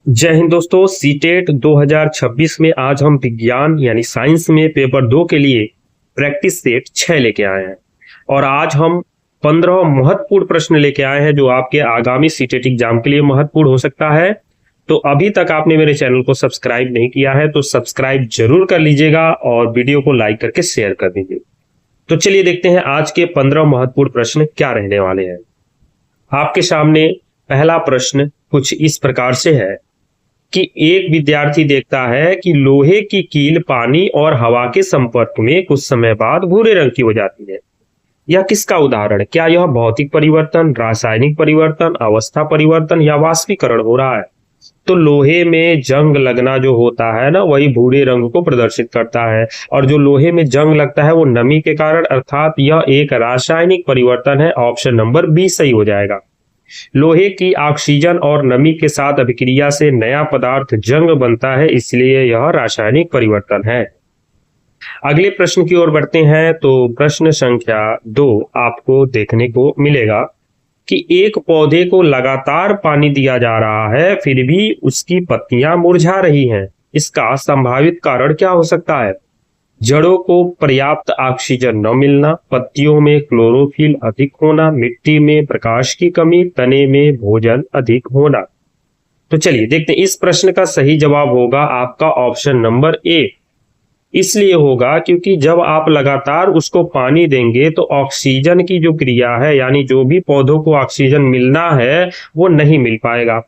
जय हिंद दोस्तों। सीटेट 2026 में आज हम विज्ञान यानी साइंस में पेपर 2 के लिए प्रैक्टिस सेट 6 लेके आए हैं और आज हम 15 महत्वपूर्ण प्रश्न लेके आए हैं जो आपके आगामी सीटेट एग्जाम के लिए महत्वपूर्ण हो सकता है। तो अभी तक आपने मेरे चैनल को सब्सक्राइब नहीं किया है तो सब्सक्राइब जरूर कर लीजिएगा और वीडियो को लाइक करके शेयर कर दीजिए। तो चलिए देखते हैं आज के 15 महत्वपूर्ण प्रश्न क्या रहने वाले हैं। आपके सामने पहला प्रश्न कुछ इस प्रकार से है कि एक विद्यार्थी देखता है कि लोहे की कील पानी और हवा के संपर्क में कुछ समय बाद भूरे रंग की हो जाती है। यह किसका उदाहरण है? क्या यह भौतिक परिवर्तन, रासायनिक परिवर्तन, अवस्था परिवर्तन या वाष्पीकरण हो रहा है? तो लोहे में जंग लगना जो होता है ना, वही भूरे रंग को प्रदर्शित करता है और जो लोहे में जंग लगता है वो नमी के कारण, अर्थात यह एक रासायनिक परिवर्तन है। ऑप्शन नंबर बी सही हो जाएगा। लोहे की ऑक्सीजन और नमी के साथ अभिक्रिया से नया पदार्थ जंग बनता है, इसलिए यह रासायनिक परिवर्तन है। अगले प्रश्न की ओर बढ़ते हैं। तो प्रश्न संख्या 2 आपको देखने को मिलेगा कि एक पौधे को लगातार पानी दिया जा रहा है फिर भी उसकी पत्तियां मुरझा रही हैं। इसका संभावित कारण क्या हो सकता है? जड़ों को पर्याप्त ऑक्सीजन न मिलना, पत्तियों में क्लोरोफिल अधिक होना, मिट्टी में प्रकाश की कमी, तने में भोजन अधिक होना। तो चलिए देखते हैं। इस प्रश्न का सही जवाब होगा आपका ऑप्शन नंबर ए। इसलिए होगा क्योंकि जब आप लगातार उसको पानी देंगे तो ऑक्सीजन की जो क्रिया है, यानी जो भी पौधों को ऑक्सीजन मिलना है वो नहीं मिल पाएगा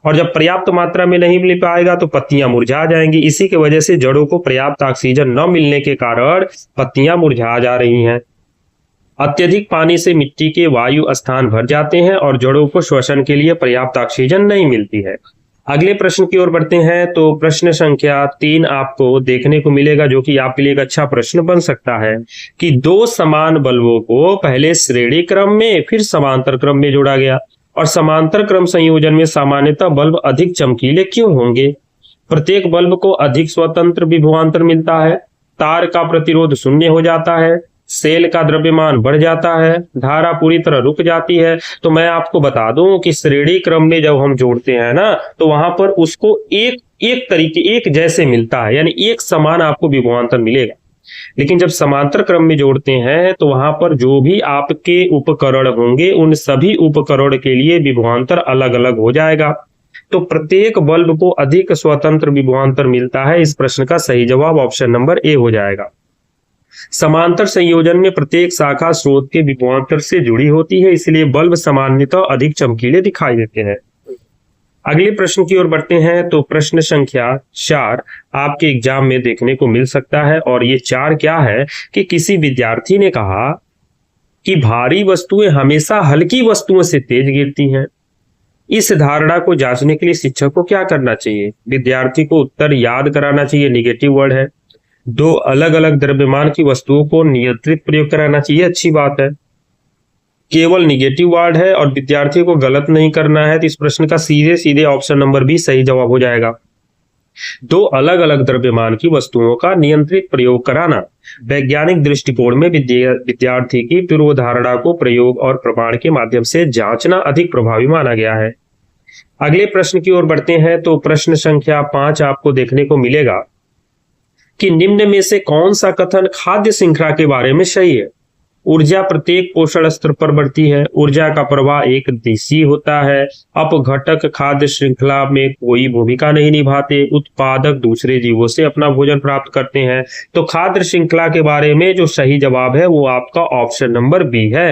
और जब पर्याप्त मात्रा में नहीं मिल पाएगा तो पत्तियां मुरझा जाएंगी। इसी की वजह से जड़ों को पर्याप्त ऑक्सीजन न मिलने के कारण पत्तियां मुरझा जा रही हैं। अत्यधिक पानी से मिट्टी के वायु स्थान भर जाते हैं और जड़ों को श्वसन के लिए पर्याप्त ऑक्सीजन नहीं मिलती है। अगले प्रश्न की ओर बढ़ते हैं। तो प्रश्न संख्या 3 आपको देखने को मिलेगा जो कि आपके लिए एक अच्छा प्रश्न बन सकता है कि दो समान बल्बों को पहले श्रेणी क्रम में फिर समांतर क्रम में जोड़ा गया और समांतर क्रम संयोजन में सामान्यतः बल्ब अधिक चमकीले क्यों होंगे? प्रत्येक बल्ब को अधिक स्वतंत्र विभवांतर मिलता है, तार का प्रतिरोध शून्य हो जाता है, सेल का द्रव्यमान बढ़ जाता है, धारा पूरी तरह रुक जाती है। तो मैं आपको बता दूं कि श्रेणी क्रम में जब हम जोड़ते हैं ना तो वहां पर उसको एक जैसे मिलता है, यानी एक समान आपको विभवांतर मिलेगा। लेकिन जब समांतर क्रम में जोड़ते हैं तो वहां पर जो भी आपके उपकरण होंगे उन सभी उपकरण के लिए विभवांतर अलग अलग हो जाएगा। तो प्रत्येक बल्ब को अधिक स्वतंत्र विभवांतर मिलता है। इस प्रश्न का सही जवाब ऑप्शन नंबर ए हो जाएगा। समांतर संयोजन में प्रत्येक शाखा स्रोत के विभवांतर से जुड़ी होती है, इसलिए बल्ब सामान्यतः अधिक चमकीले दिखाई देते हैं। अगले प्रश्न की ओर बढ़ते हैं। तो प्रश्न संख्या 4 आपके एग्जाम में देखने को मिल सकता है और ये 4 क्या है कि किसी विद्यार्थी ने कहा कि भारी वस्तुएं हमेशा हल्की वस्तुओं से तेज गिरती हैं। इस धारणा को जांचने के लिए शिक्षक को क्या करना चाहिए? विद्यार्थी को उत्तर याद कराना चाहिए, निगेटिव वर्ड है। 2 अलग अलग द्रव्यमान की वस्तुओं को नियंत्रित प्रयोग कराना चाहिए, अच्छी बात है। केवल निगेटिव वर्ड है और विद्यार्थी को गलत नहीं करना है, तो इस प्रश्न का सीधे सीधे ऑप्शन नंबर बी सही जवाब हो जाएगा। 2 अलग अलग द्रव्यमान की वस्तुओं का नियंत्रित प्रयोग कराना। वैज्ञानिक दृष्टिकोण में विद्यार्थी की पूर्वधारणा को प्रयोग और प्रमाण के माध्यम से जांचना अधिक प्रभावी माना गया है। अगले प्रश्न की ओर बढ़ते हैं। तो प्रश्न संख्या 5 आपको देखने को मिलेगा कि निम्न में से कौन सा कथन खाद्य श्रृंखला के बारे में सही है? ऊर्जा प्रत्येक पोषण स्तर पर बढ़ती है, ऊर्जा का प्रवाह एक दिशी होता है, अपघटक खाद्य श्रृंखला में कोई भूमिका नहीं निभाते, उत्पादक दूसरे जीवों से अपना भोजन प्राप्त करते हैं। तो खाद्य श्रृंखला के बारे में जो सही जवाब है वो आपका ऑप्शन नंबर बी है,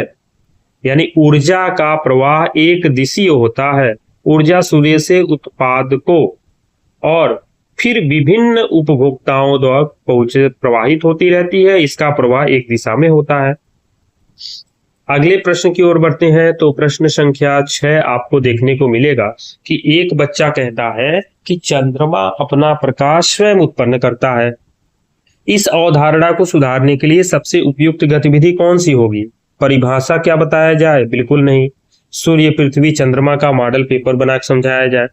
यानी ऊर्जा का प्रवाह एक दिशीय होता है। ऊर्जा सूर्य से उत्पादकों और फिर विभिन्न उपभोक्ताओं द्वारा प्रवाहित होती रहती है, इसका प्रवाह एक दिशा में होता है। अगले प्रश्न की ओर बढ़ते हैं। तो प्रश्न संख्या 6 आपको देखने को मिलेगा कि एक बच्चा कहता है कि चंद्रमा अपना प्रकाश स्वयं उत्पन्न करता है। इस अवधारणा को सुधारने के लिए सबसे उपयुक्त गतिविधि कौन सी होगी? परिभाषा क्या बताया जाए? बिल्कुल नहीं। सूर्य, पृथ्वी, चंद्रमा का मॉडल पेपर बनाकर समझाया जाए।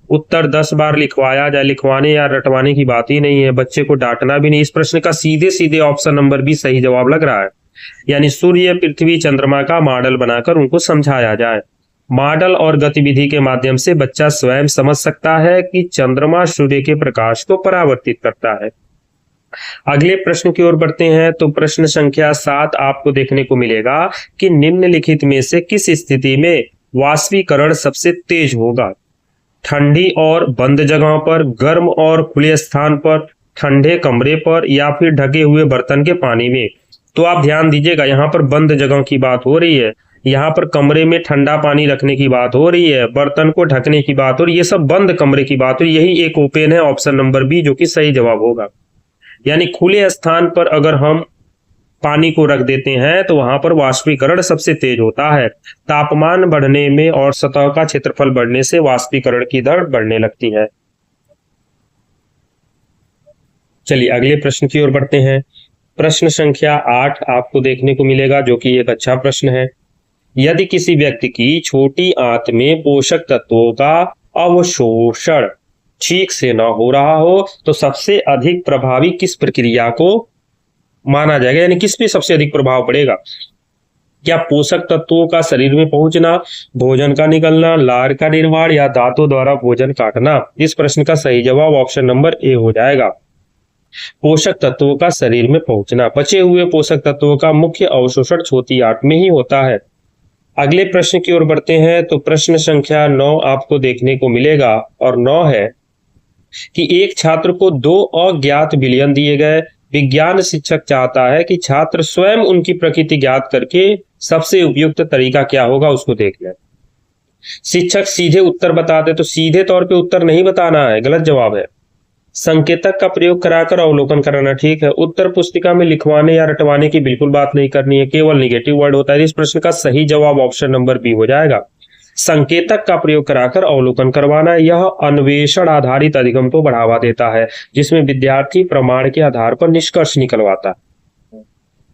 उत्तर 10 बार लिखवाया जाए। लिखवाने या रटवाने की बात ही नहीं है, बच्चे को डांटना भी नहीं। इस प्रश्न का सीधे सीधे ऑप्शन नंबर बी सही जवाब लग रहा है, यानी सूर्य, पृथ्वी, चंद्रमा का मॉडल बनाकर उनको समझाया जाए। मॉडल और गतिविधि के माध्यम से बच्चा स्वयं समझ सकता है कि चंद्रमा सूर्य के प्रकाश को परावर्तित करता है। अगले प्रश्न की ओर बढ़ते हैं तो प्रश्न संख्या 7 आपको देखने को मिलेगा कि निम्नलिखित में से किस स्थिति में वाष्पीकरण सबसे तेज होगा? ठंडी और बंद जगह पर, गर्म और खुले स्थान पर, ठंडे कमरे पर, या फिर ढके हुए बर्तन के पानी में। तो आप ध्यान दीजिएगा, यहाँ पर बंद जगह की बात हो रही है, यहाँ पर कमरे में ठंडा पानी रखने की बात हो रही है, बर्तन को ढकने की बात हो रही है, ये सब बंद कमरे की बात हो रही है। यही एक ओपन है, ऑप्शन नंबर बी, जो कि सही जवाब होगा। यानी खुले स्थान पर अगर हम पानी को रख देते हैं तो वहां पर वाष्पीकरण सबसे तेज होता है। तापमान बढ़ने में और सतह का क्षेत्रफल बढ़ने से वाष्पीकरण की दर बढ़ने लगती है। चलिए अगले प्रश्न की ओर बढ़ते हैं। प्रश्न संख्या 8 आपको देखने को मिलेगा, जो कि एक अच्छा प्रश्न है। यदि किसी व्यक्ति की छोटी आंत में पोषक तत्वों का अवशोषण ठीक से न हो रहा हो तो सबसे अधिक प्रभावी किस प्रक्रिया को माना जाएगा? यानी किस पे सबसे अधिक प्रभाव पड़ेगा? क्या पोषक तत्वों का शरीर में पहुंचना, भोजन का निकलना, लार का निर्माण, या दांतों द्वारा भोजन काटना? इस प्रश्न का सही जवाब ऑप्शन नंबर ए हो जाएगा। पोषक तत्वों का शरीर में पहुंचना। बचे हुए पोषक तत्वों का मुख्य अवशोषण छोटी आंत में ही होता है। अगले प्रश्न की ओर बढ़ते हैं तो प्रश्न संख्या 9 आपको देखने को मिलेगा, और 9 है कि एक छात्र को 2 अज्ञात विलयन दिए गए। विज्ञान शिक्षक चाहता है कि छात्र स्वयं उनकी प्रकृति ज्ञात करके सबसे उपयुक्त तरीका क्या होगा उसको देख लें। शिक्षक सीधे उत्तर बताते तो सीधे तौर पे उत्तर नहीं बताना है, गलत जवाब है। संकेतक का प्रयोग कराकर अवलोकन कराना ठीक है। उत्तर पुस्तिका में लिखवाने या रटवाने की बिल्कुल बात नहीं करनी है, केवल निगेटिव वर्ड होता है। इस प्रश्न का सही जवाब ऑप्शन नंबर बी हो जाएगा। संकेतक का प्रयोग कराकर अवलोकन करवाना, यह अन्वेषण आधारित अधिगम को बढ़ावा देता है, जिसमें विद्यार्थी प्रमाण के आधार पर निष्कर्ष निकलवाता है।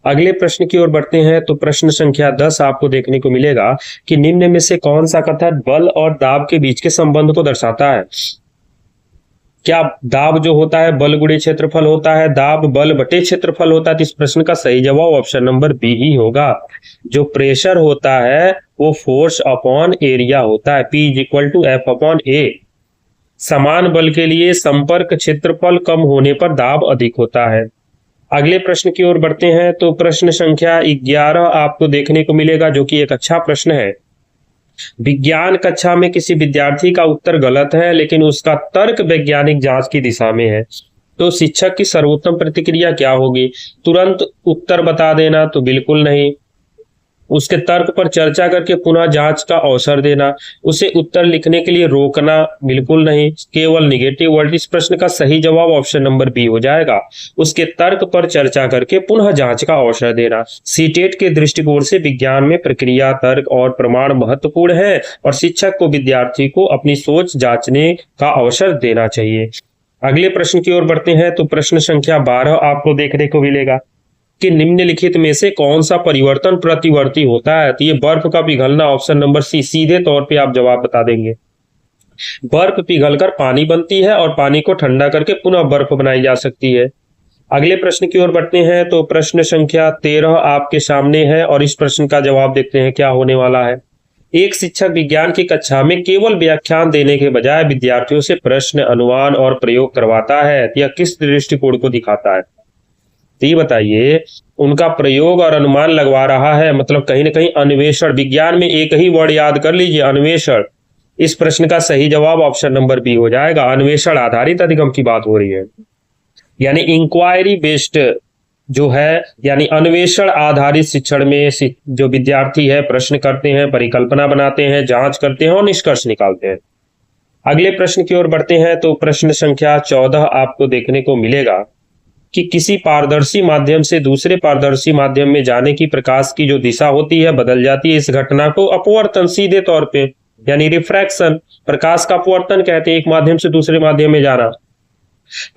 अगले प्रश्न की ओर बढ़ते हैं तो प्रश्न संख्या 10 आपको देखने को मिलेगा कि निम्न में से कौन सा कथन बल और दाब के बीच के संबंध को दर्शाता है? क्या दाब जो होता है बल गुणे क्षेत्रफल होता है, दाब बल बटे क्षेत्रफल होता है? तो इस प्रश्न का सही जवाब ऑप्शन नंबर बी ही होगा। जो प्रेशर होता है वो फोर्स अपॉन एरिया होता है, P = F/A। समान बल के लिए संपर्क क्षेत्रफल कम होने पर दाब अधिक होता है। अगले प्रश्न की ओर बढ़ते हैं तो प्रश्न संख्या 11 आपको देखने को मिलेगा, जो कि एक अच्छा प्रश्न है। विज्ञान कक्षा में किसी विद्यार्थी का उत्तर गलत है, लेकिन उसका तर्क वैज्ञानिक जांच की दिशा में है, तो शिक्षक की सर्वोत्तम प्रतिक्रिया क्या होगी? तुरंत उत्तर बता देना? तो बिल्कुल नहीं। उसके तर्क पर चर्चा करके पुनः जांच का अवसर देना, उसे उत्तर लिखने के लिए रोकना? बिल्कुल नहीं, केवल निगेटिव वर्ड। इस प्रश्न का सही जवाब ऑप्शन नंबर बी हो जाएगा। उसके तर्क पर चर्चा करके पुनः जांच का अवसर देना। सीटेट के दृष्टिकोण से विज्ञान में प्रक्रिया, तर्क और प्रमाण महत्वपूर्ण है, और शिक्षक को विद्यार्थी को अपनी सोच जांचने का अवसर देना चाहिए। अगले प्रश्न की ओर बढ़ते हैं तो प्रश्न संख्या 12 आपको देखने को मिलेगा कि निम्नलिखित में से कौन सा परिवर्तन प्रतिवर्ती होता है? तो ये बर्फ का पिघलना, ऑप्शन नंबर सी। सीधे तौर पे आप जवाब बता देंगे। बर्फ पिघलकर पानी बनती है और पानी को ठंडा करके पुनः बर्फ बनाई जा सकती है। अगले प्रश्न की ओर बढ़ते हैं तो प्रश्न संख्या 13 आपके सामने है, और इस प्रश्न का जवाब देखते हैं क्या होने वाला है। एक शिक्षक विज्ञान की कक्षा में केवल व्याख्यान देने के बजाय विद्यार्थियों से प्रश्न, अनुमान और प्रयोग करवाता है। यह किस दृष्टिकोण को दिखाता है? तो ये बताइए, उनका प्रयोग और अनुमान लगवा रहा है, मतलब कहीं ना कहीं अन्वेषण। विज्ञान में एक ही वर्ड याद कर लीजिए, अन्वेषण। इस प्रश्न का सही जवाब ऑप्शन नंबर बी हो जाएगा। अन्वेषण आधारित अधिगम की बात हो रही है, यानी इंक्वायरी बेस्ड जो है, यानी अन्वेषण आधारित शिक्षण में जो विद्यार्थी है प्रश्न करते हैं, परिकल्पना बनाते हैं, जांच करते हैं और निष्कर्ष निकालते हैं। अगले प्रश्न की ओर बढ़ते हैं तो प्रश्न संख्या 14 आपको देखने को मिलेगा कि किसी पारदर्शी माध्यम से दूसरे पारदर्शी माध्यम में जाने की प्रकाश की जो दिशा होती है बदल जाती है। इस घटना को अपवर्तन सीधे तौर पे, यानी रिफ्रैक्शन, प्रकाश का अपवर्तन कहते हैं। एक माध्यम से दूसरे माध्यम में जाना,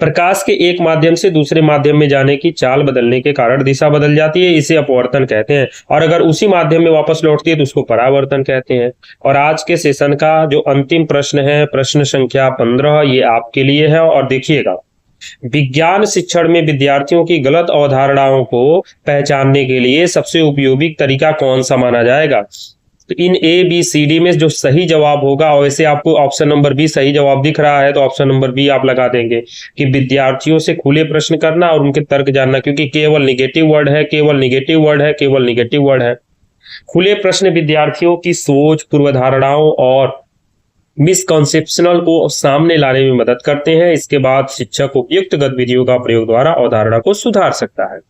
प्रकाश के एक माध्यम से दूसरे माध्यम में जाने की चाल बदलने के कारण दिशा बदल जाती है, इसे अपवर्तन कहते हैं। और अगर उसी माध्यम में वापस लौटती है तो उसको परावर्तन कहते हैं। और आज के सेशन का जो अंतिम प्रश्न है, प्रश्न संख्या 15, ये आपके लिए है। और देखिएगा, विज्ञान शिक्षण में विद्यार्थियों की गलत अवधारणाओं को पहचानने के लिए सबसे उपयोगी तरीका कौन सा माना जाएगा? तो इन ए बी सी डी में जो सही जवाब होगा, और वैसे आपको ऑप्शन नंबर बी सही जवाब दिख रहा है तो ऑप्शन नंबर बी आप लगा देंगे कि विद्यार्थियों से खुले प्रश्न करना और उनके तर्क जानना, क्योंकि केवल निगेटिव वर्ड है, केवल निगेटिव वर्ड है, केवल निगेटिव वर्ड है। खुले प्रश्न विद्यार्थियों की सोच, पूर्वधारणाओं और मिसकॉन्सेप्शनल को सामने लाने में मदद करते हैं। इसके बाद शिक्षक उपयुक्त गतिविधियों का प्रयोग द्वारा अवधारणा को सुधार सकता है।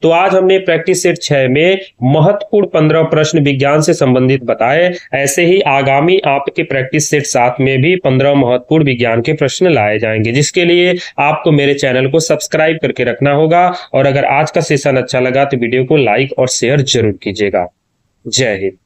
तो आज हमने प्रैक्टिस सेट 6 में महत्वपूर्ण 15 प्रश्न विज्ञान से संबंधित बताए। ऐसे ही आगामी आपके प्रैक्टिस सेट 7 में भी 15 महत्वपूर्ण विज्ञान के प्रश्न लाए जाएंगे, जिसके लिए आपको मेरे चैनल को सब्सक्राइब करके रखना होगा। और अगर आज का सेशन अच्छा लगा तो वीडियो को लाइक और शेयर जरूर कीजिएगा। जय हिंद।